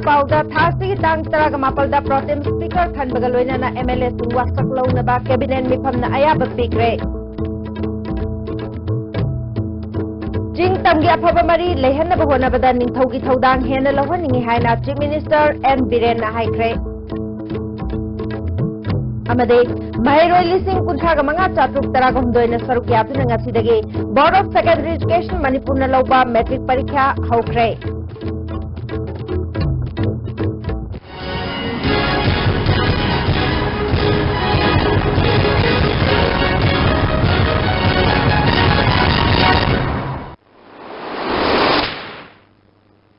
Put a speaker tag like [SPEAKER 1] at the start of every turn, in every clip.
[SPEAKER 1] पाउदा थासी तांग तरागा मापलदा प्रोटेम स्पीकर खनबगा लोइनाना एमएलए सिंह वासक लौनबा कैबिनेट मिफमना अयाबा पीग्रे जिंग तमगी अफबा मरी लेहनबा होनबदा निंथौगी थौदांग हेना लौहनिंगी हाइना चीफ मिनिस्टर एन बिरेन ना हाइख्रे अमदे महरोय लिसिंग कुंथागा मंगा चातुक तरागा हुमदोयना सरुक यातुना ngasiदगी बोर्ड ऑफ सेकेंडरी एजुकेशन मणिपुरना लौबा मैट्रिक परीक्षा हौख्रे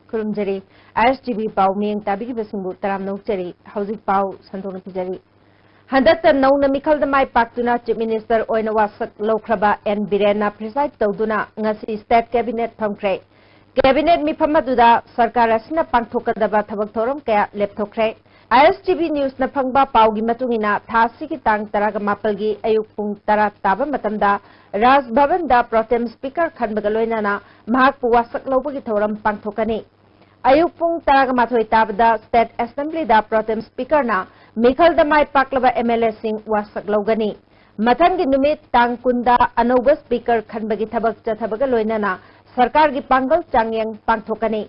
[SPEAKER 1] खुरुमजरी आईएसटीवी पाउ मियंग ताबिगी बसिंगबु तराम नौचरी हौजिक पाउ संतोन पिजरी हंदत नौना मिखल माय पाक्तुना चीफ मिनिस्टर ओइना वासक लौख्रबा एन बिरेना प्रिसाइड तौदुना ngasi स्टेट कैबिनेट फमख्रे कैबिनेट मिफम अदुदा सरकार असना पांगथोकदबा थबक थोरम कया लेपथोख्रे आईएसटीवी न्यूज न फंगबा पाउगी मतुंगिना थासी की तांग तरागा मापलगी अयुक पुंग तरा ताबा मतमदा राज भवन दा प्रोटेम स्पीकर खनबगा लोइनाना महाकपु वासक लौबगी थोरम पांगथोकनी अयुक पुंग तरागा माथोय ताबदा स्टेट असेंबली दा प्रोटेम स्पीकर ना मिखल दमाय पाकलबा एमएलए सिंह वासक लौगनी मथंगी नुमित तांग कुंदा अनौबा स्पीकर खनबगी थबक चथबगा लोइनाना सरकार की पांगल चांगयंग पांगथोकनी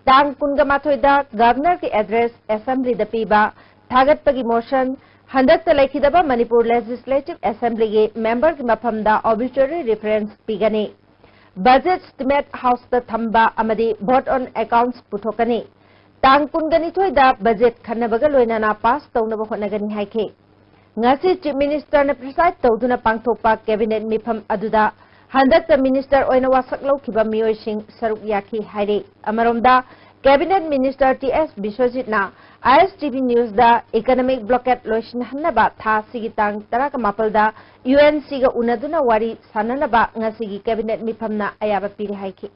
[SPEAKER 1] तांग कुंगा माथोयदा गवर्नर की एड्रेस असेंबली दा पीबा थागतपगी मोशन हंदत लेखिदबा मणिपुर लेजिस्लेटिव असेंबली के मेंबर की मफमदा ऑब्लिटरी रेफरेंस पीगनी बजट एस्टिमेट हाउस दा थंबा अमदी वोट ऑन अकाउंट्स पुथोकनी तांग कुंगनी थोयदा बजट खन्नबगा लोइनाना पास तौनबा होनगनी हाइखे ngasi चीफ मिनिस्टर ने प्रिसाइड तौदुना पांगथोकपा कैबिनेट मिफम अदुदा हंदत मिनिस्टर ओइना वासक लौखिबा मियोइसिंग सरुक याखी हाइरे अमरोमदा कैबिनेट मिनिस्टर टीएस विश्वजितना आईएसटीवी न्यूज दा इकोनॉमिक ब्लॉकेट लोइसिन हन्नबा थासी तांग तराका मापलदा यूएनसी गा उनदुना वारी साननबा ngasi की कैबिनेट मिफमना अयाबा पीरे हाइखी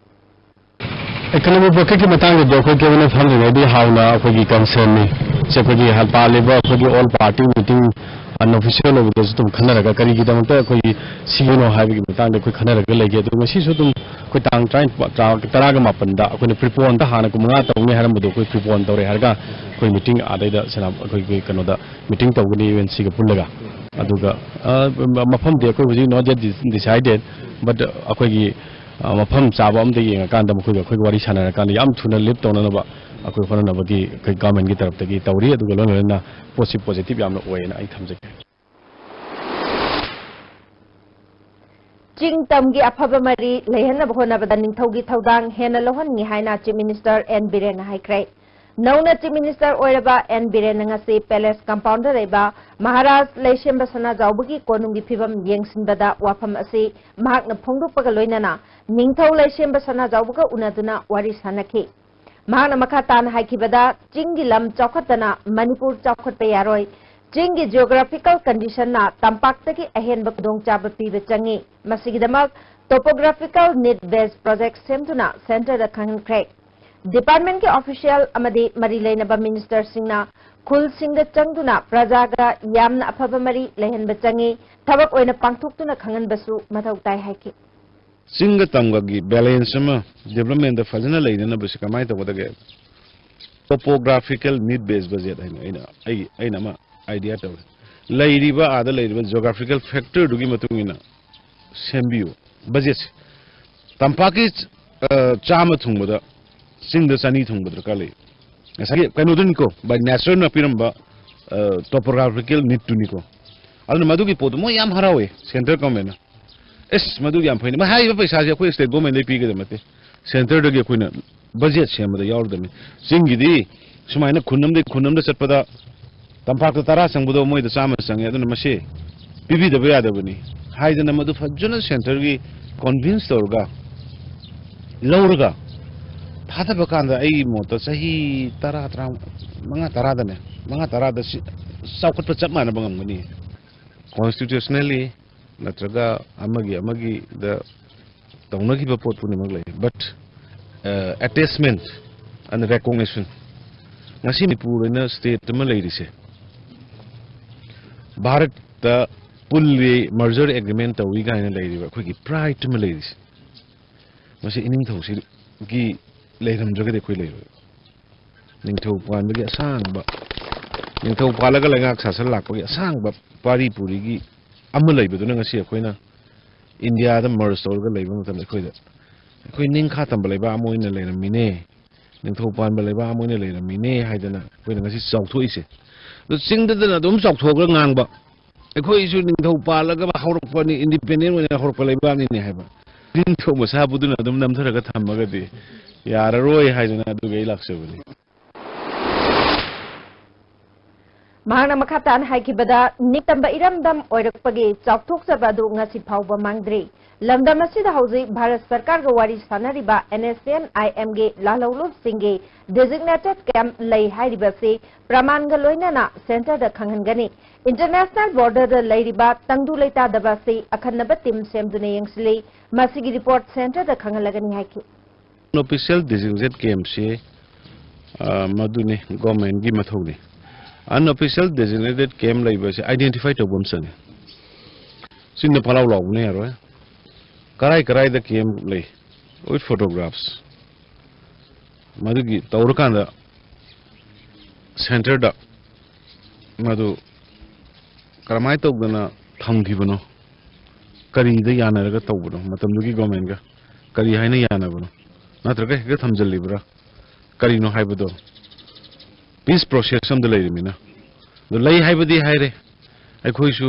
[SPEAKER 2] इकोनॉमिक ब्लॉकेट की मतंग दो कोई कैबिनेट फंडिंग हाउना अखोगी कंसर्न नि सेकोगी हापालेबा अखोगी ऑल पार्टी मीटिंग अनऑफिशियल ओबदस तुम खनरगा करी की दमत कोई सीनो हाइबी मतंग कोई खनरगा लेगे तो मसी सु तुम कोई तांग तरागा मापनदा कोई प्रिपोन ता हाना को मंगा तौने हरमदो कोई प्रिपोन तौरे हरगा कोई मीटिंग आदैदा सना कोई कनोदा मीटिंग तौगनी यूएनसी का पुल्लगा अदुगा मफम दे कोई हुजी नॉट येट डिसाइडेड बट अखोगी मफम चाबा अमदे येंगाकांदा मखोई अखोई वारी सानारकांदा याम थुना लिप तौननबा अखोई होननबगी कोई गवर्नमेंट की तरफ तगी तौरी अदुगा लोनना पॉजिटिव यामना ओयना आई थमजगे
[SPEAKER 1] चिंग तमगी अफबा मरी लेहनब होनबदा निंथौगी थौदांग हेना लोहनगी हाइना चीफ मिनिस्टर एन बिरेन हाइख्रे नौना चीफ मिनिस्टर ओइरबा N Biren ngasi palace compound रेबा महाराज लेशेंबा सना जाउबगी कोनुंगी फिबम येंगसिनबदा वाफम असी महाकना फोंगदोकपगा लोइनाना निंथौ लेशेंबा सना जाउबगा उनादुना वारी सानखी महाकना मखा तान हाइखिबदा चिंगी लम चौखतना मणिपुर चौखतपा यारोय चिंगी जियोग्राफिकल कंडीशन ना तंपाक्तगी अहेनबा खुदोंचाबा पीबा चंगी मसिगिदमक टोपोग्राफिकल नीड बेस्ड प्रोजेक्ट सेमदुना सेंटर दा खंगनख्रे डिपार्टमेंट के ऑफिशियल अमदी मरी लेनबा मिनिस्टर सिंगना खुल सिंग चंगदुना प्रजागा यामना अफबा मरी लेहनबा चंगी थबक ओइना पांगथोकतुना खंगनबसु मथौ ताई हाइके
[SPEAKER 3] सिंग तंगगी बैलेंस अमा डेवलपमेंट द फजना लेना बस कमाई तबदगे टोपोग्राफिकल नीड बेस्ड बजेट आइना मा आइडिया तब लेरिबा आदा लेरिबा जियोग्राफिकल फैक्टर दुगी मतुंगिना सेम्बियो बजेट तंपाकी चाम थुंगबदा सिंग द सनी थुंगबदा काले असगे कनोदनिको बाय नेचुरल ना पिरंबा टोपोग्राफिकल नीड टुनिको अदन मदुगी पोदु मो याम हरावे सेंट्रल गवर्नमेंट एस मदुगी याम फैने हाइबा पैसा जे कोई स्टेट गवर्नमेंट ले पीगदमते सेंटर दगे कोइना बजेट सेमदा यावदमे सिंगिदी सुमाइना खुन्नमदे चटपदा तंपाक तरा संगबदो मोइद चाम संगे अदन मसे पिबिदबा यादबनी हाइदना मदु फजन सेंटर की कन्विंस तौरगा लौरगा थादबा कांदा आई मोता सही तरा मंगा तरादने मंगा तरादा साउखत चप माना बंगमनी कॉन्स्टिट्यूशनली नत्रगा अमगी द तौनगी पोट पुनिमक लay but attachment and recognition ngasi Manipur state ma leise Bharat da pulli merger agreement tawi gaina leiriba khoi pride ma leise masi ining thosi ki leiram jagade khoi leiro निंथौ पानबगी असांगबा निंथौ पालगा लैंगाक सासन लाकबगी असांगबा पारी पुरीगी अमा लैबदुना ngasi अखोइना इंडिया दा मर्ज तौरगा लैबा मतम अखोइदा अखोइ निंखा तंबा लैबा अमोइना लैरमिने निंथौ Panba लैबा अमोइना लैरमिने हाइदना अखोइना ngasi चाउथोइसे दो चिंगदना दम चाउथोग्रा ngangbा अखोइसु निंथौ पालगा हौरकपनि independent ओइना हौरकप लैबानिने हाइबा निंथौ मसाबुदुना दम नमथरगा थमगदि याररोय हाइदना दुगै लाक्सबनि
[SPEAKER 1] महाना मखातान हाइकिबदा नितंबा इरमदम ओइरकपगे चाउथोकचबा दु ngasi फावबा मांगद्रि लमदम असिदा हौजि भारत सरकार ग वारी सानरिबा NSNIM गे लालौलो सिंगे डेजिग्नेटेड कैंप लई हाइरिबसे प्रमाण ग लोइनाना सेंटर द खंगनगनी इंटरनेशनल बॉर्डर द लैरिबा तंगदु लेता दबासे अखन्नबा टीम सेमदुने यंगसिले मसिगी रिपोर्ट सेंटर द खंगलगनी हाइकि
[SPEAKER 3] ऑफिशियल डेजिग्नेटेड कैंप से मदुने गवर्नमेंट गी मथौनी unofficial designated camp labor se identify to bomsane sinna palaw law ne aro karai the camp lay with photographs madugi tawrkanda center da madu karamai tawdana thamgibano kari da yana raga tawbano matamdugi government ga kari haina yana bano natraga ga thamjallibra kari no haibado peace process some delay mina the lay haibadi haire aikoisu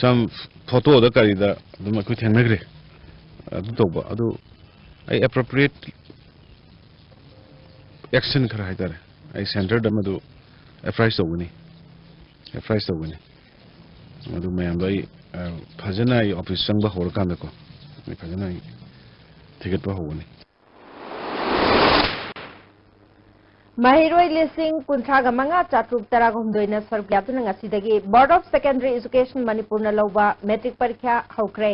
[SPEAKER 3] some photo da karida dum ko thengnagre adu toba adu ai appropriate action khara haidare ai center da madu apprise toguni madu mayam dai phajana ai office sang ba hor kan da ko phajana ticket ba hoguni
[SPEAKER 1] Mahiroi lising kuntraga manga chatruk taragumdoina sargyatuna ngasidagi Board of Secondary Education Manipur na lawba metric parikha haukre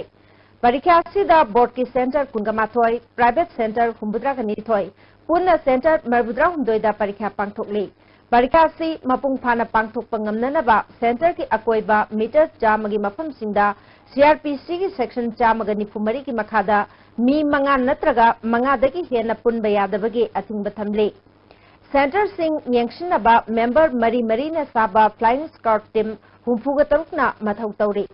[SPEAKER 1] parikha sida board ki center kungamathoi private center humbudra gani thoi punna center marbudra humdoida parikha pangthokli parikha si mapung phana pangthok pangamna ba center ki akoiba meter chamagi mafam singda CRPC ki section chamagani nifumari ki makhada mi manga natraga manga dagi hena punba yadabagi athingba thamle Center Singh Nyangshinaba member Mari na Saba Flying Scout Team Humfuga Tarukna Mathau Tauri.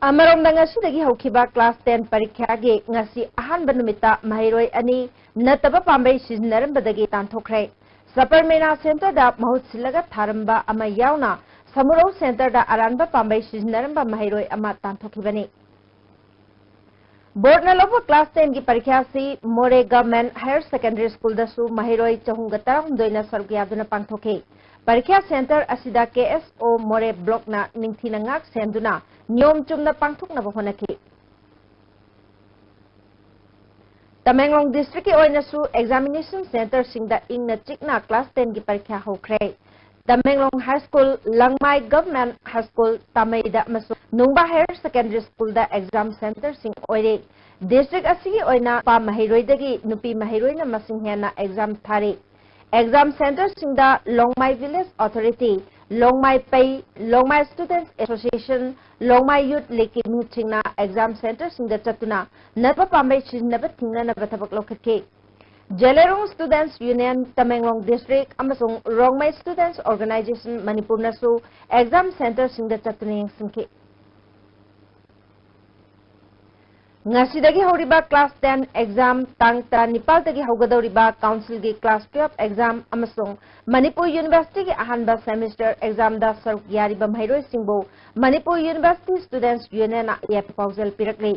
[SPEAKER 1] Amarom Dangasidagi Hokiba Class 10 Parikhage Ngasi Ahan Banumita Mahiroi Ani Nataba Pambai Siznarambadagi Tantokre. Supermena Center da Mahut Silaga Tharamba Ama Yauna Samuro Center da Aranba Pambai Siznaramba Mahiroi Ama Tantokibani. Board नलोबो class 10 की परीक्षा से Moreh government higher secondary school दसु महिरोई चहुंगा तरहुंदोइना सरगियादुना पांगथोके परीक्षा सेंटर असिदा KSO मोरे ब्लॉक ना निंगथिना ngak सेंदुना नियम चुमना पांगथोकना होनके तमेंगलोंग डिस्ट्रिक्ट की ओइनासु एग्जामिनेशन सेंटर सिंगदा इंगना चिकना क्लास 10 की परीक्षा होख्रे Tamenglong high school Langmai government high school तमेदा मसु नुंगबा हायर सेकेंडरी स्कूल दा एग्जाम सेंटर सिंग ओइरे डिस्ट्रिक्ट असिगी ओइना पा महिरोइदगी नुपी महिरोइना मसिंग हेना एग्जाम थारे एग्जाम सेंटर सिंगदा लोंगमाई विलेज अथॉरिटी लोंगमाई पै Longmai students association Longmai youth league की मिथिंगना एग्जाम सेंटर सिंगदा चतुना नबा पामै सिजनबा थिंगना नबा थबक लोखके Jelerong Students Union Tamenglong District amasung Rongmai Students Organization Manipur nasu exam center singda chatune singki ngasidagi horiba class 10 exam tang ta nipal tagi hogadoriba council gi class 12 exam amasung Manipur University gi ahanba semester exam da saruk yariba mairoi singbo Manipur University Students Union na ye proposal pirakli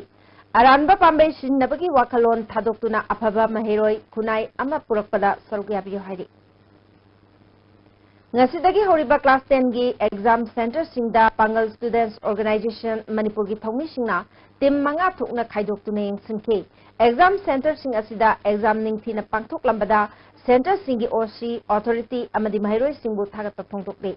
[SPEAKER 1] Aranba Pambai Shinabagi Wakalon Tadokuna Apaba Mahiroi Kunai Ama Purakpada Sarugyabiyo Hari. Ngasidagi Horiba Class 10 gi exam center singda Pangal Students Organization Manipur gi Thongmi singna tim manga thukna khaidoktu ne singke exam center sing asida exam ningthina pangthok lambada center singi OC authority amadi Mahiroi singbu thagat phongtokle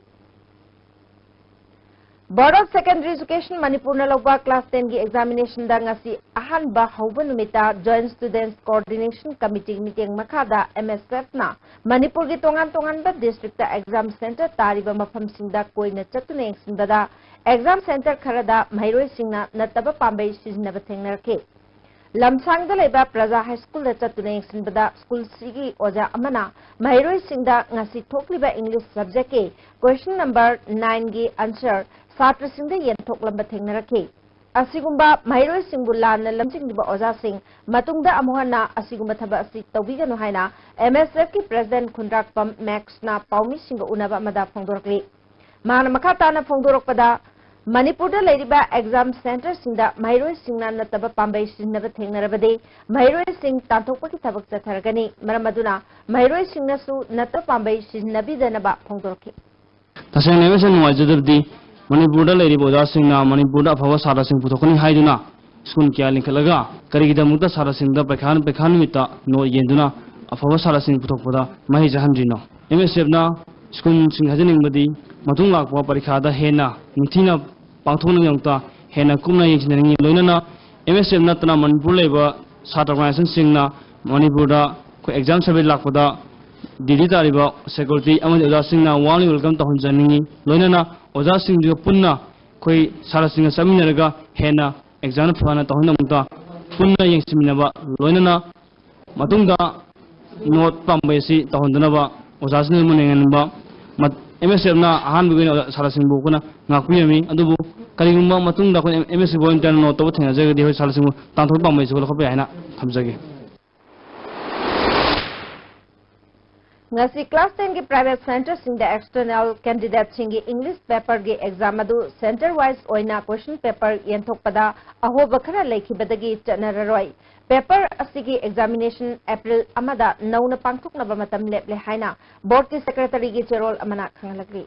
[SPEAKER 1] Board of Secondary Education Manipur na lawba class 10 gi examination da ngasi ahan ba hauba numita Joint Students Coordination Committee meeting makhada MSF na Manipur gi tongan ba district ta exam center tariba mafam singda koina chatune singda exam center kharada Mahiroi singna nataba pambai siznaba thengnarke lamsangda leba praja high school da chatuna yengsinbada school sigi oja amana mahiroi singda ngasi thokliba english subject ke question number 9 gi answer satra singda yenthoklambe thengnaraki asigumba mahiroi singbu lana lamjingdiba oja sing matungda amuhana asigumba thaba asi tawbiganu haina MSF ki president khundrakpam max na paumi singa unaba amada phongdorakli mana makata na phongdorakpada Manipur da leriba exam center singda mahiroi singna nataba pambai sinaba thengnarabade mahiroi sing tanthokpa ki thabak chatharagani maramaduna mahiroi singna su nataba pambai sinabi danaba phongdorki
[SPEAKER 4] taseng nebe sen wajadabdi Manipur da leriba oja singna Manipur da afawa sara sing puthokani haiduna skun kya linkalaga karigida mukta sara singda pekhan mita no yenduna afawa sara sing puthokpada mahi jahandrino MSF na skun sing hajaningbadi matung lakwa parikha da hena nithina pangthona yangta hena kumna yengsinani loinana MSF natna Manipur leba satra organization singna Manipur da ko exam survey lakpada didi tariba security amadi oja singna warmly welcome to hunjani loinana oja singju punna koi sara singa saminaraga hena exam phana to hunamta punna yengsiminaba loinana matungda note pambesi to hundanaba oja singna munenganba MSF na ahan bugin sara singbu kuna ngakuyami adubu karigumba matungda ko MSF volunteer no to thenga jagadi hoi sara singbu tanthok pambai sukul khope haina thamjage
[SPEAKER 1] ngasi class 10 ki private center sing the external candidate sing English paper ge exam adu center wise oina question paper yenthokpada aho bakhara lekhibadagi chanararoi paper asigi examination April amada nauna pangthokna ba matam leple haina board ki secretary gi cherol amana khangalakri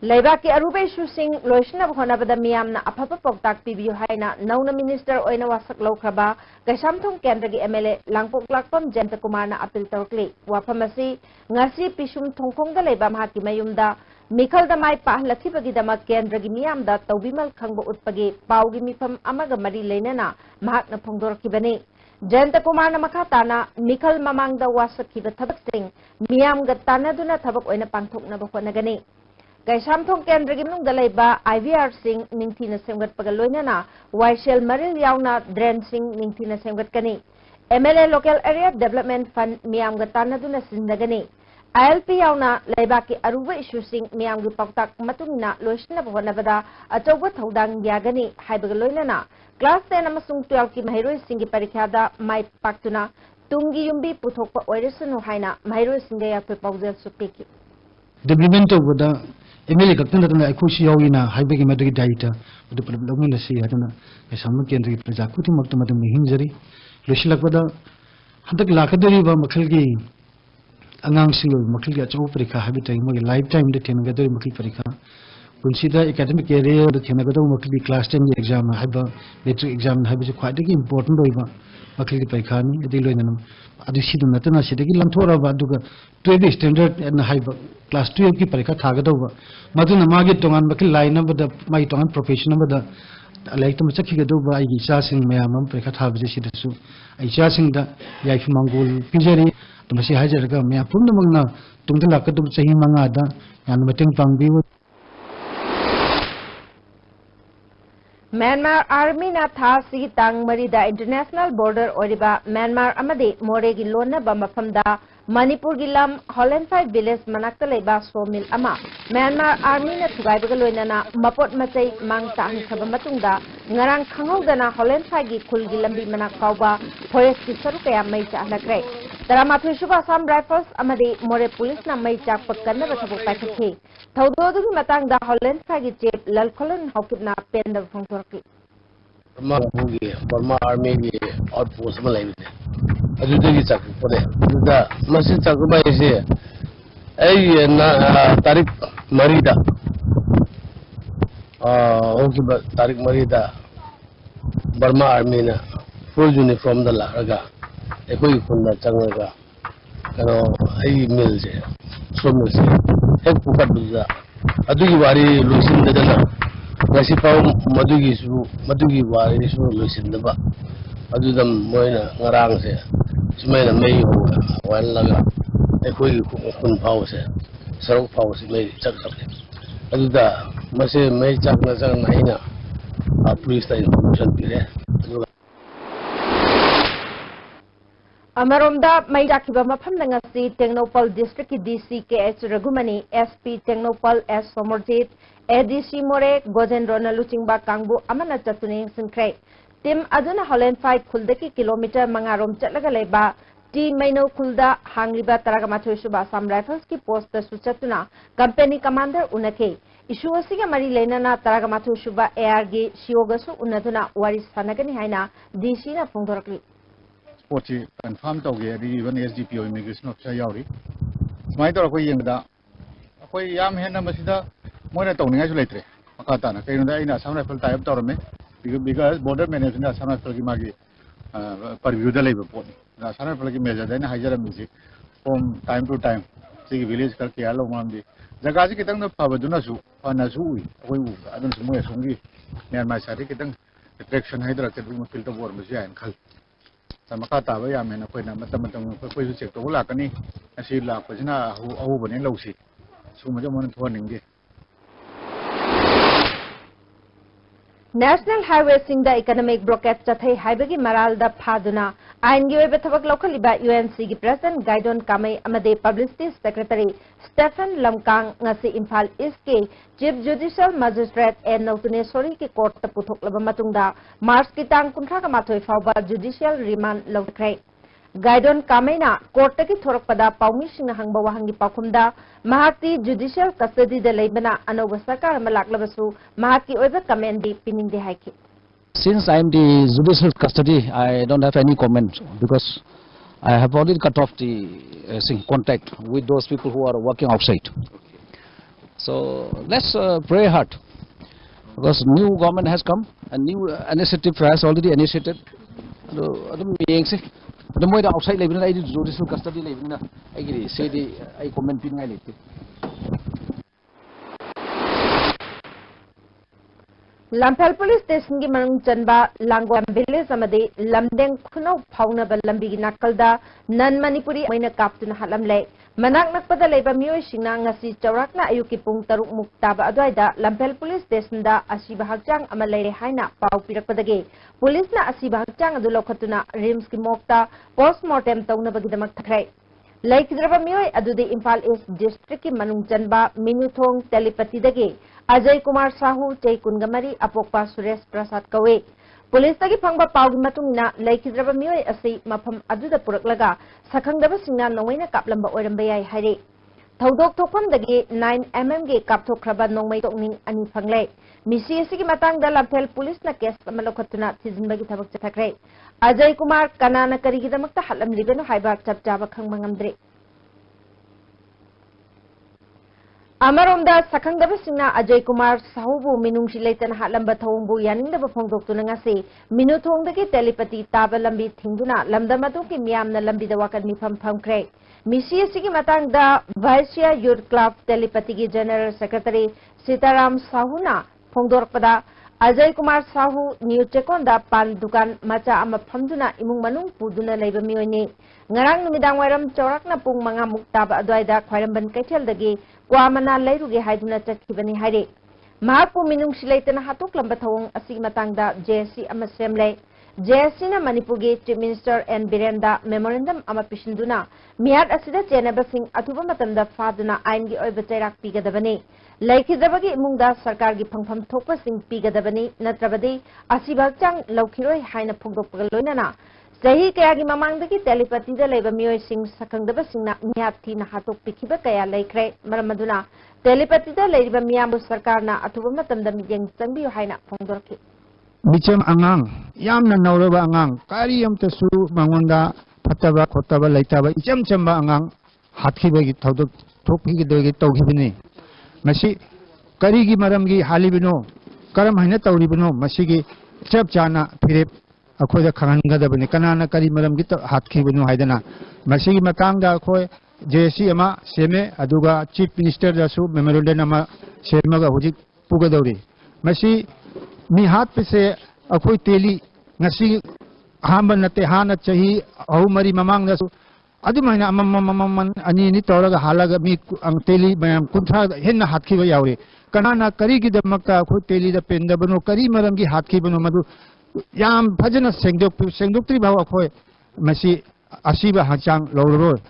[SPEAKER 1] Laiba ki arube issue sing loishna bhona bada miyamna aphapa poktak pibiyu haina nauna minister oina wasak laukraba Kaisamthong kendra gi MLA langpok lakpam Jayanta Kumar na appeal tawkli wafamasi ngasi pisum thongkhong da laiba mahaki mayumda mikhal da mai pahlakhi bagi dama kendra gi miyamda tawbimal khangba utpagi paugi mifam amaga mari leinana mahak na phongdorki bani Jayanta Kumar na makatana mikhal mamangda wasakhi ba thabak sing miyamga tanaduna thabak oina pangthokna ba honagani Kaisamthong kendra gi nung dalaiba IVR sing ningthina semgat pagaloinana Waishel Maril yauna drain sing ningthina semgat kani MLA local area development fund miyam ga tanaduna sindagani ILP yauna laiba ki aruba issue sing miyam gi paktak matungna loishna bhonabada achauba thodang yagani haibagaloinana class 10 amasung 12 ki mahiroi sing gi parikha da mai paktuna tungi yumbi puthokpa oiresunu haina mahiroi sing ga yakpe paujel supiki
[SPEAKER 5] development of the MLA kaktan datang akusi yawina haibagi madagi daita udah pada belum nasi adana sama kendri prajakuti maktu madam hinjari lusilak pada hantak lakadari ba makhlgi angang silo makhlgi acu perikah habitai magi lifetime de tenaga dari makhlgi perikah punsida academic career de tenaga dari makhlgi class 10 exam haiba metric exam haiba quite important doiba makhlgi perikah ni jadi loinanam adu sidum natana sidagi lamthora ba duga 12 standard na haiba class 12 ki parikha thagadawa maduna magi tongan bakil line bada mai tongan profession bada like to chakhi gaduba ai cha sing mayamam parikha thabje sidasu ai cha sing da yai mangol pijari to masi hajaraga mya pumna magna tungda lakadu chahi manga da yan mateng pangbi
[SPEAKER 1] Myanmar Army na tha sigi tang marida international border oriba Myanmar amadi more gi lonna ba mafamda Manipur gi lam Hollenfai village manakta leiba sawmill ama Myanmar Army na thugai baga loinana mapot machai mang ta han khaba matungda ngarang khangogdana Hollenfai gi khul gi lambi manak pauba forest ki saru kaya mai cha lakre tarama thusuba Assam Rifles amadi more police na mai chak pakkanna ba thabuk paikhi thaudodu gi matang da Hollenfai gi chief lalkholon hokipna penda phongsorki
[SPEAKER 6] Burma Army ki outpost ma laibite adudagi chak pore da masi chak ba ise ai na tarik marida hokiba tarik marida Burma Army na full uniform da laraga ekoi khunda changaga kano ai mil je so mil se ek pukat duza adugi wari losin da dana ngasi pau madugi wari su losin da ba adudam moina ngarang se sumaina mei wan laga ekoi kun pau se sarok pau se mei chak chak aduda mase mei chak na chak naina police ta information pire
[SPEAKER 1] अमरोमदा May लाखिबा मफम नंगसी टेक्नोपल district की DC के H रघुमनी SP टेक्नोपल S सोमरजीत ADC मोरे गोजेंद्र नलुचिंगबा कांगबु अमना चतुने सिंख्रे team अदुना Holland fight खुलदकी kilometre मंगारोम चलगा लेबा T मैनो खुलदा हांगलिबा तरगमाथोय सुबा Assam rifles की post सुचतुना company commander उनके issue असिगा मरी लेना तरगमाथोय सुबा AR गी शियोगसु उन्नदुना वारी सानगनी हाइना डीसी ना फोंदोरकली
[SPEAKER 7] पोची कन्फर्म तौगे अभी एसडीपीओ इमिग्रेशन ऑफिसर यावरी सुमाय तौर अखोई येंगदा अखोई याम हेना मसिदा मोइना तौनिंगाइसु लेत्रे मखा ताना कइनोदा आइना असम राइफल टाइप तौरमे because border management Assam rifle की मागी परव्यूदा लेबे पोनी असम राइफल की मेजर देना हाइजरमिसि फ्रॉम टाइम टू टाइम सिगी विलेज कर के यालो मामदी जगह से कितंग फबदुनासु फनासु उई अखोई उ अदन सुमोय सोंगी म्यांमार साइड कितंग अट्रैक्शन हाइदरा के दुम फिल्टर बोर मसि आइन खल मखा ताब यामें अखोई चेक तब लाकनी लापना अहूबने लौसी सूमजे मन थोनिंगे
[SPEAKER 1] नेशनल हाईवे सिंह इकोनॉमिक ब्लॉकेज चथई हाइबगी मरालदा फादुना आईन की ओइबे थबक लौखलिबा यूएनसी की प्रेसिडेंट गाइडोन कामई अमदे publicity secretary Stephen Lamkang ngasi Imphal east के chief judicial magistrate N Nautuneshwari की कोर्ट पुथोकलबा मतुंगदा मार्च की तांग 19 फाउबा जुडिशियल रिमांड लौखरे गाइडोन कामैना कोर्ट की थोरकपदा पाउमिसिंग हंगबा वहंगी पाखुमदा महाती जुडिशियल कस्टडी दे लेबना अनोब सरकार अमा लाक्लबसु महाकी ओइबा कमेंट दी पिनिंग हाइकी
[SPEAKER 8] Since I am the judicial custody, I don't have any comment because I have already cut off the contact with those people who are working outside. So let's pray hard because new government has come and new initiative has already initiated. The more outside level, I judicial custody level, I say the I comment pinning
[SPEAKER 1] लम्फेल police station की मनुंग चनबा लांगोम village अमदे लमदेंग खुनौ फाउनबा लंबी नाकलदा none Manipuri मैना कापतुना हालमले मनाक नकपदा लेबा मियोय सिंगना ngasi चौराकना अयुकी पुंग 3 मुक ताबा अद्वाइदा लम्फेल police station दा असिबा हकचांग अमा लेरे हाइना पाउ पिरकपदगे पुलिसना असिबा हकचांग अदु लौखतुना रिम्स की Mokta postmortem तौनबगिदमक थखरै लैखिद्रबा मियोय अदुदे Imphal east district की मनुंग चनबा मिनुथोंग तेलीपतिदगे अजय कुमार साहू चैकुनगमरी अपोक्पा सुरेश प्रसाद कवे पुलिस तगी फंगबा पाउगी मतुंगना लैखिद्रबा मियोय असि मफम अदुदा पुरकलगा सखंगदबा सिंगना नोंमैना कापलंबा ओइरंबा याय हाइरे थौदोक थोफमदगी 9 mm गे कापथोखरबा नोंमै तोकनिंग अनि फंगले मिसी असिगी मतंगदा लम्फेल पुलिसना केस अमा लौखतुना थिजिनबगी थबक चथखरे अजय कुमार कनाना करिगिदमक्ता हलमलिबनो हाइबा चपचाबा खंगबा ngamdre अमरोमदा सखंगदबा सिंगना अजय कुमार साहूबु मिनुंगसि लेतन हालंबा थौंगबु यानिंगदबा फोंदोक्तुना ngasi मिनुथोंगदगी तेलीपति ताबा लंबी थिंगदुना लमदमदु की मियामना लंबीदा वाकन मिफम फमख्रे मिसी असिगी मतंगदा वाइसिया यूथ क्लब तेलीपति की जनरल सेक्रेटरी सीताराम साहूना फोंदोरपदा अजय कुमार साहू न्यू चेकोंदा पान दुकान मचा अमा फमदुना इमुंग मनुंग पुदुना लेबा मियोयनि ngarang numidang wairam chaurakna pung 5 muk taba adwaida khwairamban kaithelдagi kwamana leiruge haiduna chakhibani haire mahapu minung silaitana hatuk lamba thawong asig matangda JSC ama semle JSC na manipurge chief minister N Birenda memorandum ama pishinduna miyat asida chenaba sing athuba matamda faduna ain gi oiba chairak pigadabani laikhidabagi imungda sarkar gi phangpham thokpa sing pigadabani natrabadi asibakchang laukhiroi haina phogdokpaga loinana सही कया की ममांगदगी तेलीपतिदा लेबा मियोय सिंग सखंगदबा सिंगना मियाथी ना हातोक पिखिबा कया लेख्रे मरमदुना तेलीपतिदा लेरिबा मियामबु सरकारना अथुबा मतमदा मियेंग चंबियो हाइना फोंदोरखि
[SPEAKER 9] Mitcham आंगांग यामना नौरबा आंगांग कारियमतसु मंगोंदा फतबा खोतबा लेताबा इचम Chamba आंगांग हातखिबगी थौदोक थोकहिगदगी तौखिबनि मसी करिगी मरमगी हालिबिनो करम हाइना तौरिबिनो मसीगी चप चाना फिरेप अखोदा खंगदबने कनाना करी मरम गित हातखिबनु हाइदना मसीगी मतंगदा अखोय जेसी अमा सेमे अदुगा चीफ मिनिस्टर दसु मेमोरेंडम अमा सेमगा हुजिक पुगदौरी मसी मी हात पिसे अखोय तेली ngasi hamba nate hana chahi ahumari mamang dasu adumana amamman ani ni toraga halaga mi ang teli mayam kunthra henna hatkhiba yaure kanana kari gi damakta अखोय तेली दा पेंदबनो करी मरम gi hatkhiबनो मदु याम भजन सेंगदोक्त्री भाव अखोय मसी ꯑꯁꯤꯕ ꯍꯛꯆꯥꯡ ꯂꯧꯔꯔꯣꯏ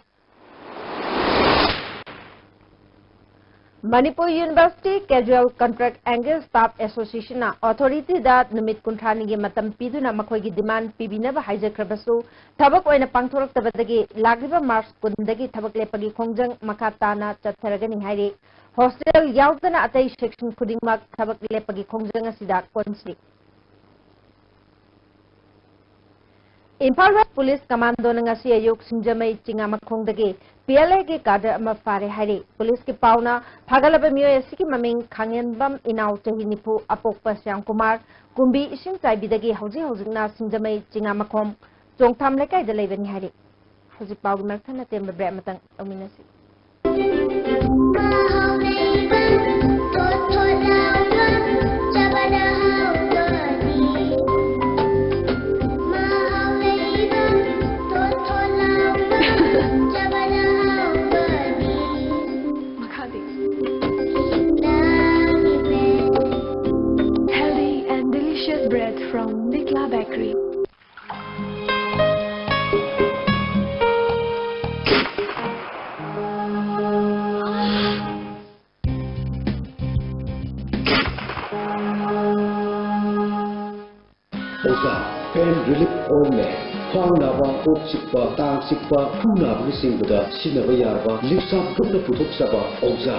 [SPEAKER 1] Manipur University Casual Contract Angle Staff Association Authority da numit kunthani gi matam piduna makhoi gi demand pibinaba haijakrabasu thabak oina pangthoraktabadagi lagriba March 10 dagi thabak lepagi khongjang makatana chatharagani hairi hostel yaudana atai section khudingmak thabak lepagi khongjang asida konsi Impal West Police Commando ngasi ayuk singjamai chingama khongdagi PLA ke cadre ama fare hari police ke pauna phagalaba mioy asiki maming khangenbam inau chahi nipu apokpa Syam Kumar kumbi ising taibidagi hojina singjamai chingama khom chongtham lekai da leibani hari hoji pawgi marthana temba bre matang aminasi
[SPEAKER 10] bread from Nikla Bakery.
[SPEAKER 11] Osa, pain relief home. Khwang naba, kok sikpa, tang sikpa, phu naba singbuda, sinaba yarba, lipsap gupna puthok saba, Osa.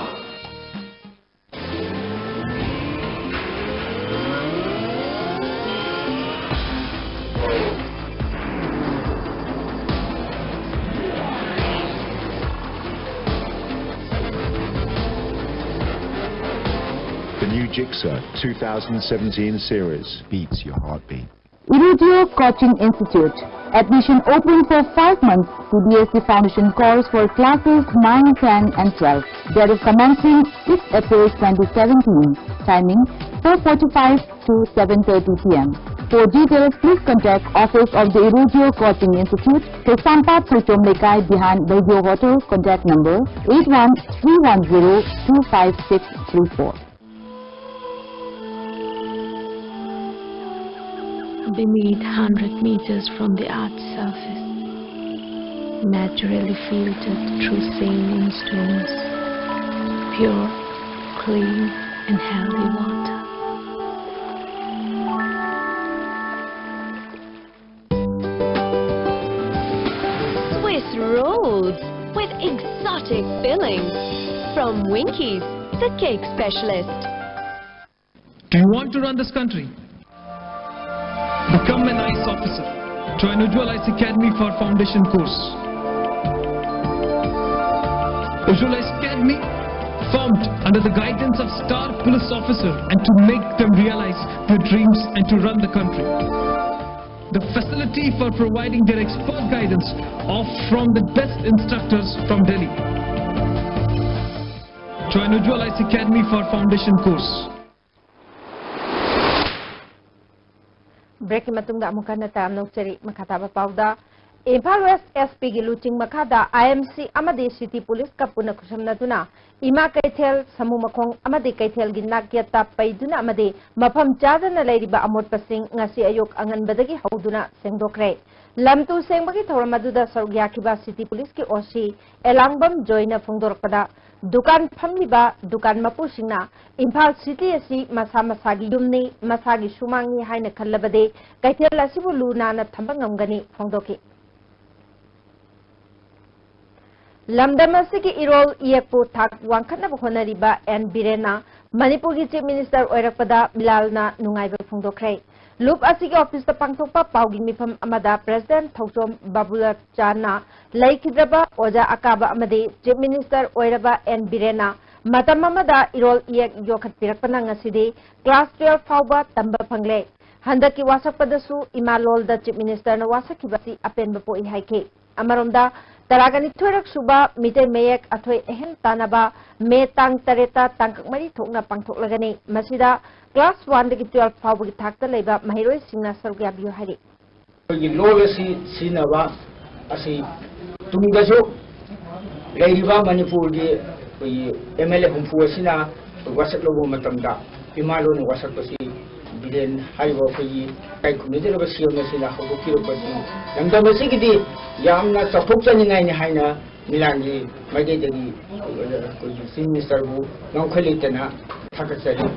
[SPEAKER 12] Jigsaw 2017 series beats your heartbeat.
[SPEAKER 13] Irudio Coaching Institute. Admission open for 5 months to BSc Foundation course for classes 9, 10 and 12. There is commencing 6 April 2017. Timing 4:45 to 7:30 p.m. For details, please contact Office of the Irudio Coaching Institute, Kesampa Puchom Lekai behind Radio Hotel. Contact number 8131025634.
[SPEAKER 10] Beneath 100 meters from the Earth's surface, naturally filtered through sand stones, pure, clean and healthy water.
[SPEAKER 14] Swiss rolls with exotic fillings from Winkies, the cake specialist.
[SPEAKER 15] Do you want to run this country? Become an ICE officer. Join Ujjwal ICE Academy for foundation course. Ujjwal ICE Academy formed under the guidance of star police officer and to make them realize their dreams and to run the country. The facility for providing their expert guidance of from the best instructors from Delhi. Join Ujjwal ICE Academy for foundation course.
[SPEAKER 1] Breaking matungda amukana tam nokchari makataba pauda Impal West SP gi luching makada IMC amade City Police ka puna khusamnaduna ima kaithel samu makhong amade kaithel gi nakyata paiduna amade mafam chadana leiriba amot pasing ngasi ayok anganbadagi hauduna sengdokre lamtu sengbagi thoramaduda sarugyakiba City Police ki OC elangbam joina phongdorpada Dukan famliba dukan mapusingna Impal City asi masa masagi yumni masagi sumangi haina khallabade kaithel asibu luna na thambangamgani phongdoki Lamdam asigi irol iekpu thak wangkhatnaba honariba N Birena Manipur gi Chief Minister oirakpada Bilalna nungaiba phongdokre Loop asigi office ta pangthokpa paugi mifam amada President Thauchom Babula Chana laikhidraba oja akaba amade Chief Minister oiraba N Birena matam amada irol iek yokhat pirakpana ngasidi class 12 fauba tamba phangle handaki wasakpadasu imalol da Chief Minister na wasakibasi apenba po ihaike amaromda Taragani Turak Suba, Mite Mayek, Atoy Ehem Tanaba, Me Tang Tareta, Tangkak Mari Tokna Pangtok Lagani, Masida, Class 1 the 12 Power Takta Leba, Mahiro Singna Sarga Buhari.
[SPEAKER 16] Lowesi Sinava, Asi Tungaso, Ladiva Manipur, MLA Humfuasina, Wasaklo Matanga, Imalo Wasakasi, Biren हाइबो फई काई खुने रे सियो मसिना हबो Kiro पसी लंगदा मसिगिदी यामना चफोक चनिंगाइ नि हाइना मिलांगी माइदेदगी कोई चीफ मिनिस्टर बु नौखलितना थाकसरी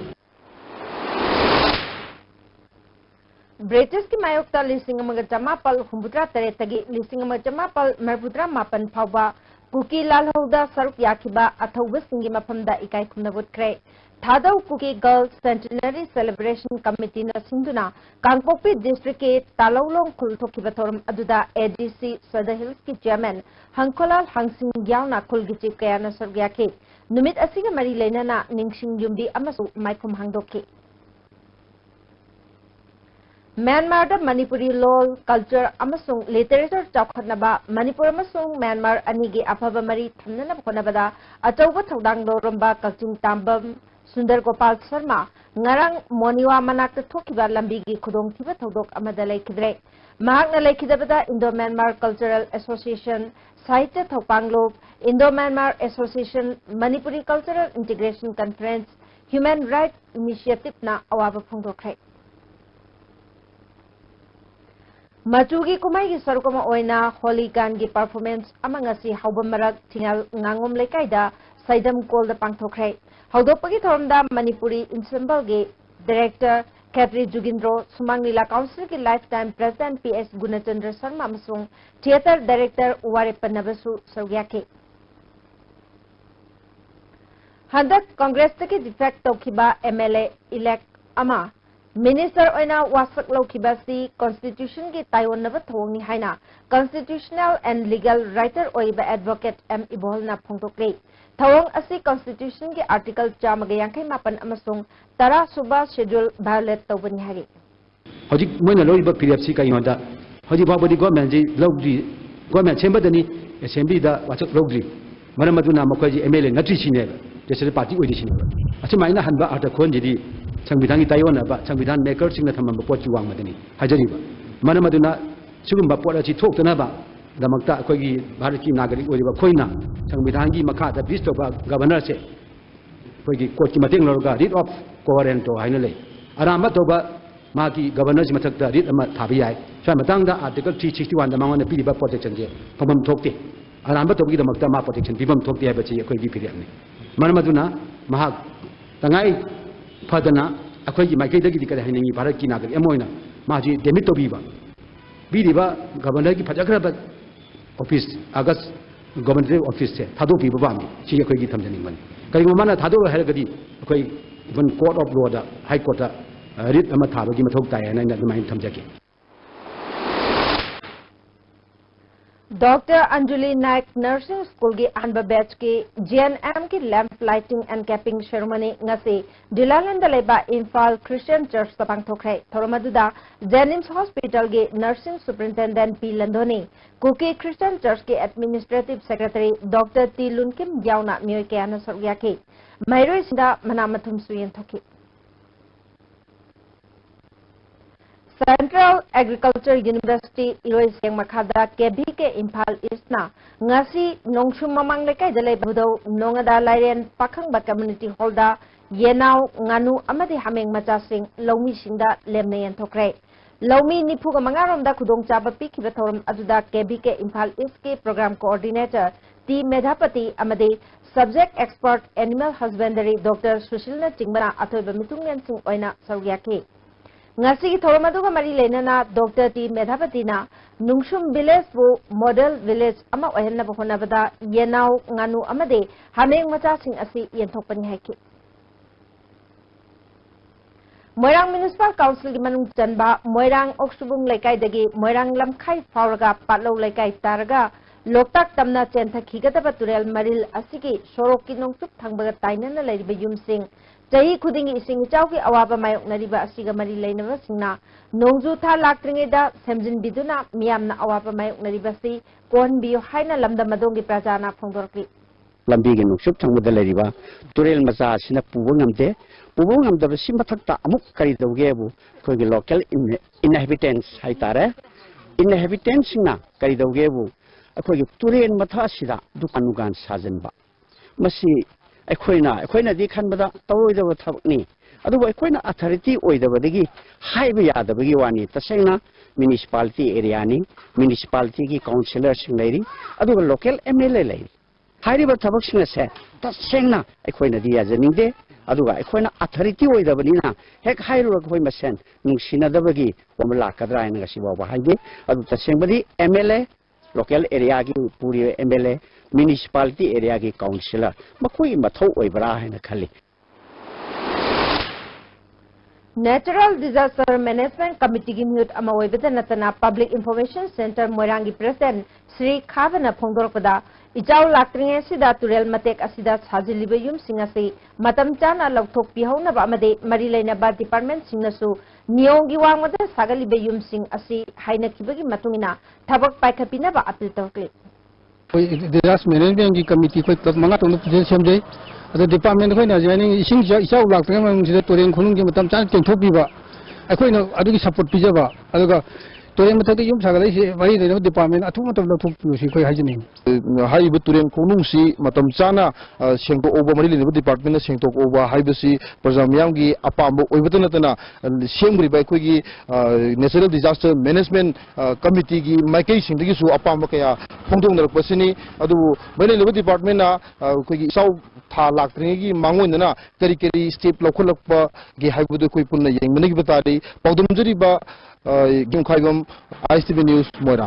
[SPEAKER 1] ब्रिटिश की मायोक्ता लिसिंग चमापल हुंबुद्रा तरेतगी लिसिंग चमापल मरबुद्रा मापन फाउबा कुकी लालहौदा सरुक याखिबा अथौबसिंगी मफमदा इकाई खुमनबुत्ख्रे Thadou Kuki girls centenary celebration committee न सिंधुना कांगपोकपी डिस्ट्रिक्ट के तालौलोंग खुल थोखिबा थोरम अदुदा एडीसी सदर हिल्स की चेयरमैन हंकोलाल हंसिंग यावना खुलगी चीफ कयाना सरुक याखि नुमित असिगा मरी लेनाना निंगसिंग युम्बी अमसु माइखुम हांगदोखि म्यांमार मणिपुरी लोल कल्चर अमसुंग लिटरेचर चौखटनबा मणिपुर अमसुंग म्यांमार अनिगी अफब मरी थमनब होनबदा अचौब थौदांग लोरंबा Kalching Tambam Sundar Gopal Sharma ngarang moniwa manak thokhiba lambi gi khudongthiba thodok amada lekhidre mahakna lekhidabada Indo Myanmar Cultural Association Sahitya Thopanglo Indo Myanmar Association Manipuri Cultural Integration Conference Human Rights Initiative na awaba phongdokre Machugi kumai gi sarukama oina Holy Gan gi performance amangasi haubamarak thingal ngangom lekaida Saidam Kol da pangthokre Haudopagi Thormda Manipuri Ensemble ge Director Katri Jugindro Sumang Lila Council ki Lifetime President PS Gunachandra Sharma amasung Theatre Director Ware Panabasu Sawyake Handak Congress taki defect tokhiba MLA elect ama Minister oina wasak lokhiba si Constitution ki Taiwan naba thongni haina Constitutional and Legal Writer oiba Advocate M Ibolna phongtokle Thawang asi Constitution ki Article Chamaga Yankai Mapan amasung Tara Suba Schedule violate tawbani hari.
[SPEAKER 17] Hojik moina loiba PFC ka yonda Hojik babadi government ji logri government chamber dani assembly da wachak logri maramaduna makwaji MLA natri chine desere party oidi chine achi maina hanba arta khon jidi Sangbidangi Taiwan ba Sangbidan maker singna thamam ba pot chuwang madani hajari ba maramaduna sugumba pot achi thoktana ba damakta akogi bharati nagari oiba khoina Sangbidangi makha da bis to ba governor se akogi court ki mateng lorga read of coherent to hainale arama to ba maki governor si mathakta read ama thabi yai swa matang da article 361 da mangona pili ba protection je pamam thokte arama to gi damakta ma protection pibam thokte hai bachi akogi piriamne maramaduna mahak tangai Fadana, akogi makai dagi dikare hainangi bharat ki nagari amoina maji demit to biba bidiba governor ki phajakra ba office agas governor office se thado biba bami chi akogi thamjani man kai mana thado haragadi akoi even court of law da high court da rit ama thaba gi mathok tai na mai thamjake
[SPEAKER 1] Dr. Anjali Naik Nursing School ki Anba Batch ki GNM ki lamp lighting and capping ceremony ngasi Dilalanda leba Imphal Christian Church tapang thokre thoromaduda Jenims Hospital ki Nursing Superintendent P Landoni Kuki Christian Church ki Administrative Secretary Dr. T Lunkim Yauna Myoy ke ana saryake Mairoi sinda manamathum suyen thoki Central Agriculture University Iroi Seng Makhada KBK Imphal East na ngasi nongshum mamang lekai dalai budo nongada lairen pakhang ba community hall da yenau nganu amadi hameng macha sing lomi singda lemne yan thokre lomi nipu ga mangarom da khudong chaba pi khiba thorum aduda KBK Imphal East ke program coordinator T Medhapati amadi subject expert animal husbandry Dr. Sushilna Chingbana athoiba mitungyan sing oina sawyake Ngasi ki thoramaduga mari lenana Dr. T Medhapati na Nungshum village bu model village ama ohenna bahona bada yenau nganu amade hameng macha sing asi yenthokpani haiki Moirang Municipal Council ki manung chanba Moirang Oksubung laikai dagi Moirang lamkhai fauraga patlo laikai taraga Loktak tamna chentha khigataba turel maril asiki sorok ki nongsup thangbaga tainana lairiba yumsing Jahi khudingi ising chauki awaba mayok nariba asiga mari lainaba singna nongju tha laktringe da semjin biduna miyamna awaba mayok nariba si kon biyo haina lamda madongi prajana phongdorki
[SPEAKER 18] lambi gi nuksup thangba lariba turel macha sina pubungamde pubungamda simathakta amuk kari dawgebu khogi local inhabitants haitare inhabitants na kari dawgebu akhogi turel matha sida dukanugan sajanba masi akhoi na di khan bada tawoi da thakni अदुबो अखोइना authority ओइदबदगी हाइबे यादबगी वानी तसेंगना municipality area नि municipality की councillor सिंग लेरी अदुबो लोकल एमएलए लेरी हाइरिबा थबक सिंग से तसेंगना अखोइना दि याजनिंगदे अदुगा अखोइना अथॉरिटी ओइदबनिना हेक हाइरो अखोइ मसेन नुंसिनदबगी वमला कदरायना गसिबा हाइबे अदु तसेंगबदी एमएलए लोकल एरिया की पूरी एमएलए म्युनिसिपालिटी एरिया की काउंसिलर मखोइ मथौ ओइबरा हैना खली
[SPEAKER 1] Natural Disaster Management Committee की म्यूट अमोइबद नतना Public Information Center मोइरांगी प्रेसिडेंट श्री खाबना फोंदोरपदा इचाउ लाक्ट्रिंगे सिदा तुरेल मतेक असिदा साजिलिबे युमसिंग असि मतम चाना लौथोकपिहौनबा अमदे मरि लेनबा डिपार्टमेंट सिंगनसु नियोंगी वांगमदा सागलिबे युमसिंग असि हाइनखिबगी मतुंगिना थबक पाइखपिनबा अपील तौकले
[SPEAKER 5] डिजास्टर मैनेजमेंट की कमिटी कोई क्लब मंगा तो प्रेसिडेंट सेमजे अदो डिपार्टमेंट कोइना जानि इसिंग इचाउ लाक्ट्रिंगे मंगसिदा तुरेन खुनुंगी मतम चाना तेंथोकबिबा अखोइना अदुगी सपोर्ट पिजबा अदुगा तुरेन मथक युम सागलाइसे वही लेनो डिपार्टमेंट अथु मतम लौथोकपियोसि कोइ हाइजनि
[SPEAKER 19] हाइब तुरेन खोनुंगसी मतम चाना सेंगतो ओबा मरि लेनो डिपार्टमेंट सेंगतो ओबा हाइबसी प्रजा मियाम की अपाम ओइबत नतना सेंग्रिबा अखोइगी नेशनल डिजास्टर मैनेजमेंट कमिटी की माइकई सिंदगी सु अपाम कया फोंदोंनरपसिनी अदु मरि लेनो डिपार्टमेंट ना अखोइगी साउ था लाक्ट्रिंगी मांगोइनना करी करी स्टेप लौखलकपा गे हाइबदो कोइ पुन्ना येंगमनिगी बतारी पाउदमजरिबा गिमखाइबम आईसीबी न्यूज मोरा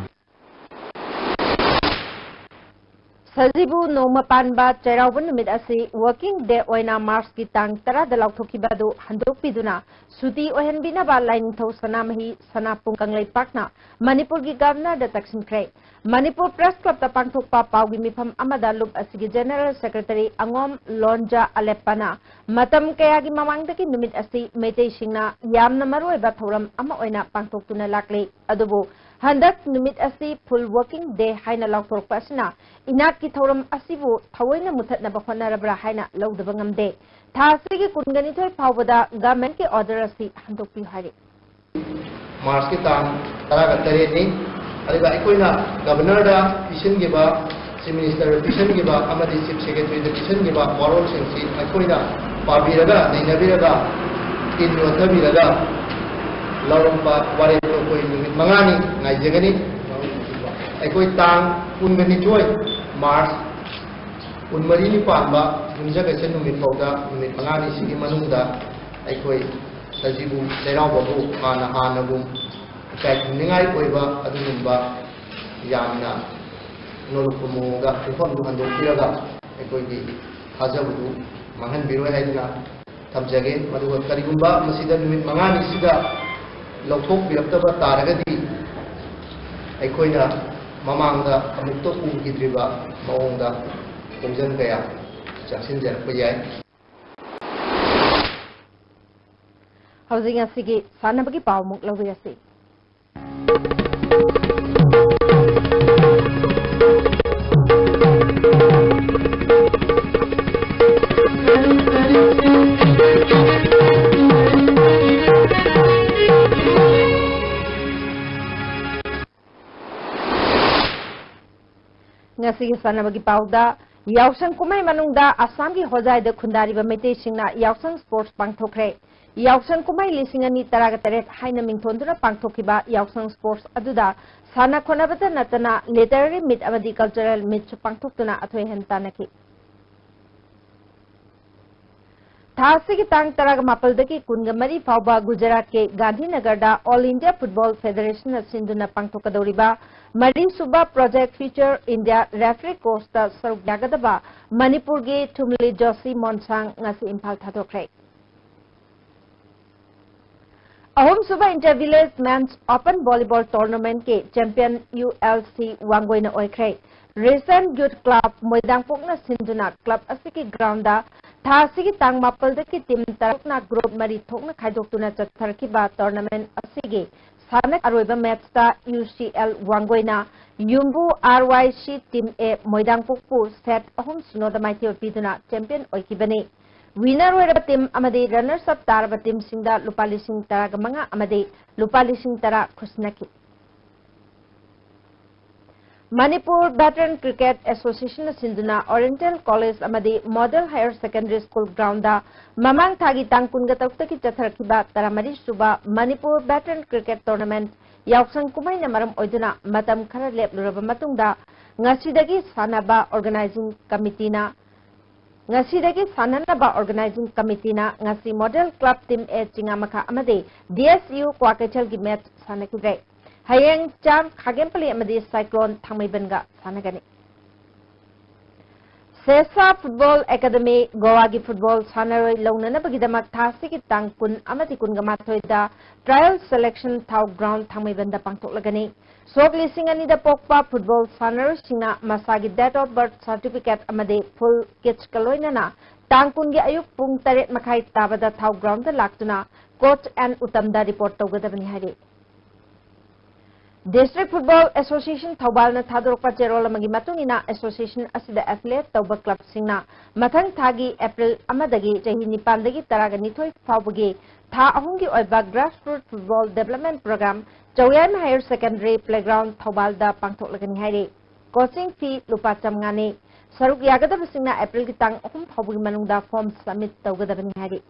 [SPEAKER 1] सजीबु नोमा पानबा चेराउब नुमित असि वर्किंग डे ओइना मार्च की तांग 10 दा लौथोखिबादु हंदोकपिदुना सुती ओहनबिनाबा लाइनिंथौ सनामही सनापुंग कंगलैपाकना मणिपुर की गवर्नर दा तक्सिनख्रे मणिपुर प्रेस क्लब ता पांथोकपा पाउगी मिफम अमदा लुप असि जनरल सेक्रेटरी अंगोम लोंजा अलेप्पना मतम कयागी ममांगदगी नुमित असि मेतै सिंगना यामना मरोइबा थौरम अमा ओइना पांथोकतुना लाक्ले अदुबो हंदक नुमित असि फुल वर्किंग डे हाइना लौथोरपा असिना इनाक की थौरम असिबु थवैना मुथतनबा होनरबरा हाइना लौदबा ngamde थासिगी कुनगनिथोय फावबदा गवर्नमेंट के ऑर्डर असि हंदोकपि हारे
[SPEAKER 20] मार्च की तांग 13 नि अदिबा अखोइना गवर्नर दा पिशन गिबा चीफ मिनिस्टर पिशन गिबा अमदि चीफ सेक्रेटरी दा पिशन गिबा मॉरल सेंसी अखोइना पाबिरगा नैनबिरगा इन योथबिरगा लौरंपा वारे तो कोई निमित मंगानी नाइजगनी अखोइ तांग कुनगनिथोय मार्च उनमरी पांबा युमजगसे नुमित फौदा नुमित मंगानी सिगी मनुंगदा अखोइ सजीबु चेराउबबु हाना हानगुम पैनिंगाई ओइबा अदुगुंबा यामना नोरुकुमुगा इफोन हंदोकिरगा अखोइगी थाजबदु मंगनबिरोय हाइदना थमजगे मदुगा करिगुंबा मसिदा नुमित मंगानी सिदा लौथोकबिरक्तबा तारगदी अखोइना ममांगदा अमुक्तो उगिद्रिबा मओंगदा कोंजन कया चक्सिनजरपा याय
[SPEAKER 1] हौजिंग असिगी सानबगी पावमुक लौबिरसि ngasi sanabagi pauda yausang kumai manungda asam gi hojai da khundari ba mete singna yausang sports pangthokre yausang kumai lisingani taraga taret haina mingthonduna pangthokiba yausang sports aduda sana khonabata natana literary meet amadi cultural meet pangthoktuna athoi hentanaki थासी की तांग तराग मापलदगी कुनगमरी फाउबा गुजरात के गांधीनगर दा all India football federation सिंधुना पांगथोकदौरिबा मरी सुबा project future India referee course दा सरुक यागदबा मणिपुर के Thumli Joshi मोनसांग ngasi Imphal थादोखरे अहोम सुबा inter village men's open volleyball tournament के चैंपियन ULC वांगोइना ओइखरे रेसेंट यूथ क्लब मोइदांगपोकना सिंधुना क्लब असि ग्राउंड दा थासी की तांग मापल की टीम तरकना ग्रुप मरी थोकना खाइदोक्तुना चथरखिबा टूर्नामेंट असिगे सानक अरोइबा मैच UCL वांगोइना युम्बु RYC टीम ए मोइदांगपोकपु सेट अहोम सिनोदा माइथि पिदुना चैंपियन ओइकिबने विनर होइरबा टीम अमदे रनर्स अप तारबा टीम सिंगदा लुपा लिसिंग तरागा मंगा अमदे लुपा लिसिंग तरा खुसनकी Manipur Veteran Cricket Association Sinduna Oriental College amadi Model Higher Secondary School ground da mamang thagi tang kunga taukta ki chatharkiba taramari suba Manipur Veteran Cricket Tournament yausang kumai na maram oiduna matam khara lepluraba matungda ngasidagi sanaba organizing committee na ngasi Model Club Team A Chingamaka amadi DSU Kwakachal gi match sanakidre Hayang Cham Khagempali amadi Cyclone Thangmaibenga sanagani Sesa Football Academy Goa gi football sanaroi launanabagidamak thasi ki tangkun amadi kungamathoida trial selection thau ground Thangmaibenda pangthoklagani Sok lising ani da pokpa football sanaroi singa masagi date of birth certificate amadi full kits kaloinana tangkun gi ayuk pung 8 makhai tabada thau ground da laktuna coach and utamda report tawgadabani hari District Football Association Thobal na thadorokpa cherol amagi matungina association asida athlete tawba club singna mathang thagi April amadagi chahi nipandagi taraga nithoi fawbagi tha ahungi oiba grassroots football development program Chawyam Higher Secondary Playground Thobal da pangthoklagani hairi coaching fee lupa chamngani saruk yagadaba singna April ki tang ahum fawbagi manungda form submit tawgadabani hairi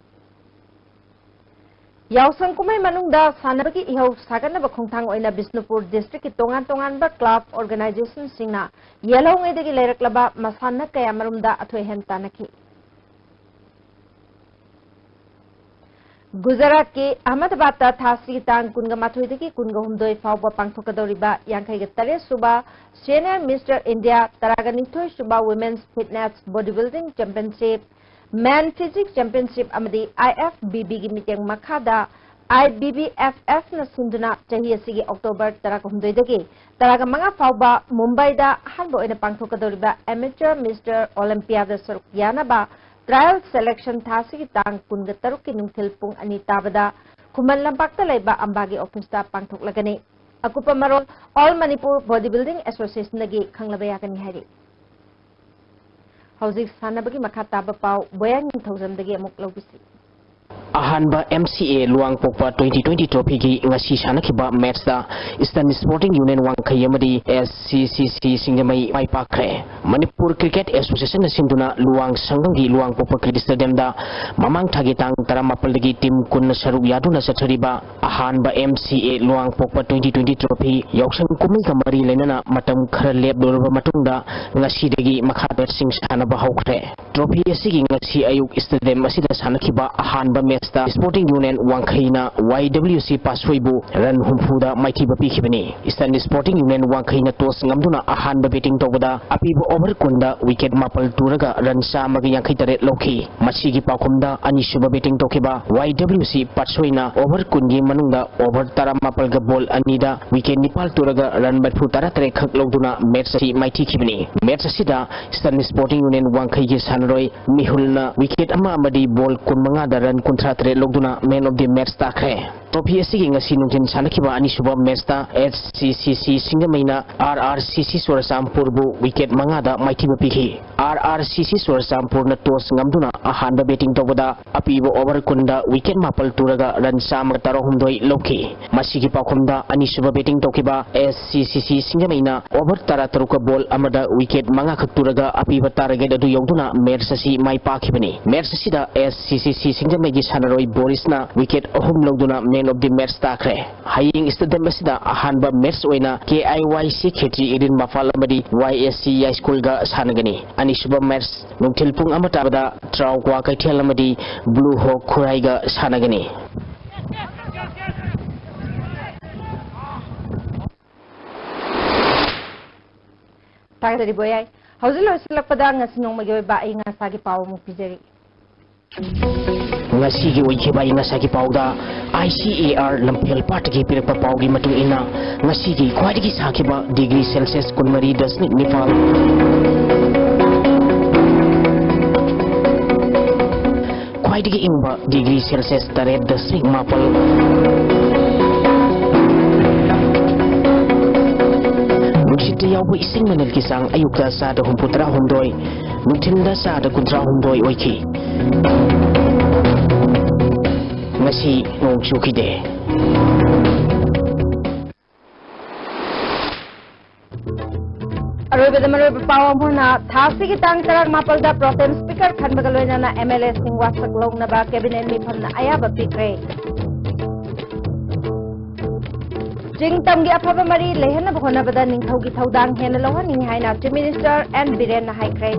[SPEAKER 1] Yausang kumai manungda sanabagi ihau saganaba khongthang oina Bisnupur district ki tongan ba club organization singna yellow ngedagi leiraklaba masana kaya marumda athoi hen tanaki Gujarat ke Ahmedabad ta thasi tang kunga mathoidagi kunga humdoi fawba pangthokadoriba yankai ga tare suba senior Mr India taragani thoi suba women's fitness bodybuilding championship Man Physics Championship amadi IFBB gi miteng makhada IBBFF na sinduna chahi asigi October 12 dagi taraga manga fawba Mumbai da hanbo ina pangthokadoriba amateur Mr Olympia da saruk yanaba trial selection thasi ki tang kunga taruk ki nungthil pung ani tabada Khuman Lampak ta laiba ambagi office ta pangthoklagani akupa marol All Manipur Bodybuilding Association nagi khanglaba yakani hari Hauzik sanabagi makataba pau boyang thousandagi amuk lobisi
[SPEAKER 21] Ahanba MCA Luang Pokpa 2020 trophy gi ngasi sanakiba match da Eastern Sporting Union Wangkai amadi SCCC Singamai mai pakre Manipur Cricket Association na sinduna Luang Sanggangi Luang Pokpa Cricket Stadium da mamang thagitang taramapal dagi team kun saruk yaduna sathariba Ahanba MCA Luang Pokpa 2020 trophy yausang kumai kamari lenana matam khara lep dorba matungda ngasi dagi makha bat sing sanaba haukre trophy asigi ngasi ayuk stadium asida sanakiba Ahanba match Sporting Union Wangkhaina YWC Paswaibu ran humfuda maithiba pikhibani Eastern Sporting Union Wangkhaina tos ngamduna ahanba batting tawada apibu over kunda wicket mapal turaga ran samagi yankhai tare lokhi masigi pakhumda anisuba batting tokiba YWC Paswaina over kungi manungda over tara mapal ga ball anida wicket nipal turaga ran batfu tara tare khak logduna match si maithi khibani match sida Eastern Sporting Union Wangkhai gi sanroi mihulna wicket ama amadi ball kunmanga da ran kuntra Logduna man of the match takre trophy asigi ngasi nungtin sanakiba anisuba match ta HCCC Singamaina RRCC Surasampur bu wicket mangada maithiba pikhi RRCC Surasampur na tos ngamduna ahanba batting tawada apibo over kunda wicket mapal turaga ran sam tarahumdoi lokhi masigi pakhumda anisuba batting tokiba SCCC Singamaina over tara taruka ball amada wicket manga khak turaga apiba target adu yogduna match asi mai pakhibani match sida SCCC Singamai Roy Boris na wicket ahum logduna man of the match takre haying stadium asida ahanba match oina KIYC Khetri Edin Mafal amadi YSC High School ga sanagani anisuba match nungthilpung amata bada traw kwa kaithel amadi Blue Hawk Khurai ga sanagani
[SPEAKER 1] Tagdari boyai hauzilo silakpada ngasinong magyoy ba ay nga sagi pawo mo pijeri
[SPEAKER 21] Ngasigi oikiba ngasagi pauda ICAR Lampel Party pirpa paugi matung ina ngasigi khwadigi sakiba degree Celsius kunmari 10 nipal khwadigi ingba degree Celsius taret 10 mapal Nuksita yawa ising manal kisang ayukta sa da humputra humdoy nuktinda sa da kuntra humdoy oiki ngasi nong chukide
[SPEAKER 1] अरोबे पाव अमुना थासी की तांग तरग मापलदा pro tem speaker खनबगलोइना MLA Singh वासक लौनबा cabinet मिफमना अयाबा पिक्रे जिंगतम की अफब मरी लेहन होनबदा निंथौ की थौदांग हेन लौहनी हाइना चीफ मिनिस्टर एन बिरेन हाइक्रे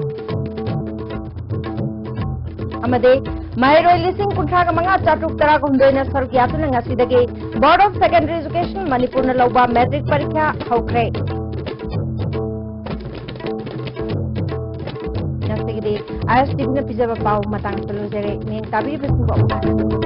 [SPEAKER 1] अमदे महरोई लिसिंग कुंथ्राग मंगा चाटुक तराग हुंदोइना सरुक यातुना ngasiदगी board of secondary education Manipur न लौबा मैट्रिक परीक्षा हौख्रे ngasidigidi ISTV na pijaba pau matang salujere ning tabi bising